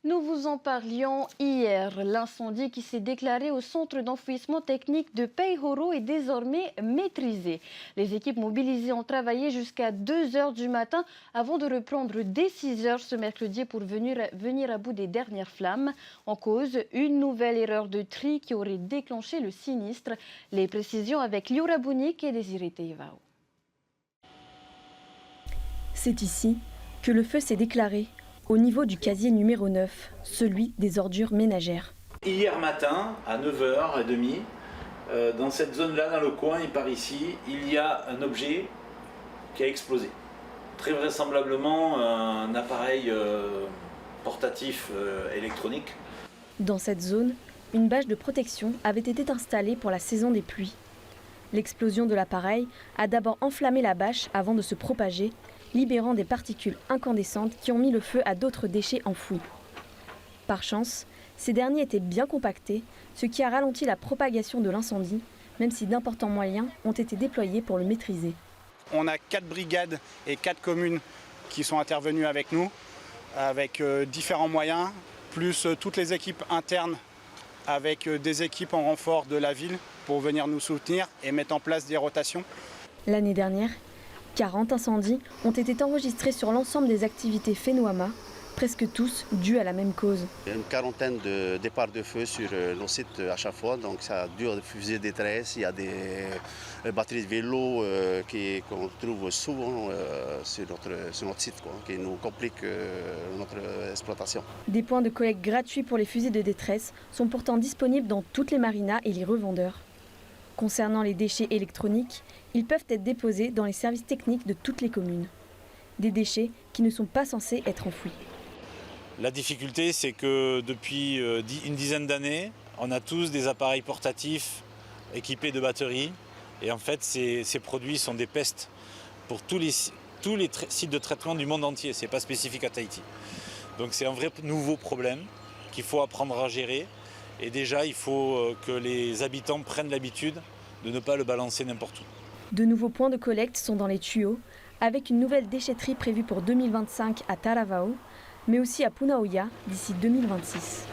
Nous vous en parlions hier. L'incendie qui s'est déclaré au centre d'enfouissement technique de Peihoro est désormais maîtrisé. Les équipes mobilisées ont travaillé jusqu'à 2 h du matin avant de reprendre dès 6 h ce mercredi pour venir à bout des dernières flammes. En cause, une nouvelle erreur de tri qui aurait déclenché le sinistre. Les précisions avec Liora Bounik et Désiré Teivao. C'est ici que le feu s'est déclaré. Au niveau du casier numéro 9, celui des ordures ménagères. Hier matin, à 9h30, dans cette zone-là, dans le coin et par ici, il y a un objet qui a explosé. Très vraisemblablement un appareil portatif électronique. Dans cette zone, une bâche de protection avait été installée pour la saison des pluies. L'explosion de l'appareil a d'abord enflammé la bâche avant de se propager, libérant des particules incandescentes qui ont mis le feu à d'autres déchets enfouis. Par chance, ces derniers étaient bien compactés, ce qui a ralenti la propagation de l'incendie, même si d'importants moyens ont été déployés pour le maîtriser. On a 4 brigades et 4 communes qui sont intervenues avec nous, avec différents moyens, plus toutes les équipes internes avec des équipes en renfort de la ville pour venir nous soutenir et mettre en place des rotations. L'année dernière, 40 incendies ont été enregistrés sur l'ensemble des activités Fenoama, presque tous dus à la même cause. Il y a une quarantaine de départs de feu sur nos sites à chaque fois, donc ça dure de fusées de détresse. Il y a des batteries de vélo qu'on trouve souvent sur notre site, qui nous compliquent notre exploitation. Des points de collecte gratuits pour les fusées de détresse sont pourtant disponibles dans toutes les marinas et les revendeurs. Concernant les déchets électroniques, ils peuvent être déposés dans les services techniques de toutes les communes. Des déchets qui ne sont pas censés être enfouis. La difficulté, c'est que depuis une dizaine d'années, on a tous des appareils portatifs équipés de batteries. Et en fait, ces produits sont des pestes pour tous les sites de traitement du monde entier. Ce n'est pas spécifique à Tahiti. Donc c'est un vrai nouveau problème qu'il faut apprendre à gérer. Et déjà, il faut que les habitants prennent l'habitude de ne pas le balancer n'importe où. De nouveaux points de collecte sont dans les tuyaux, avec une nouvelle déchetterie prévue pour 2025 à Taravao, mais aussi à Punaoia d'ici 2026.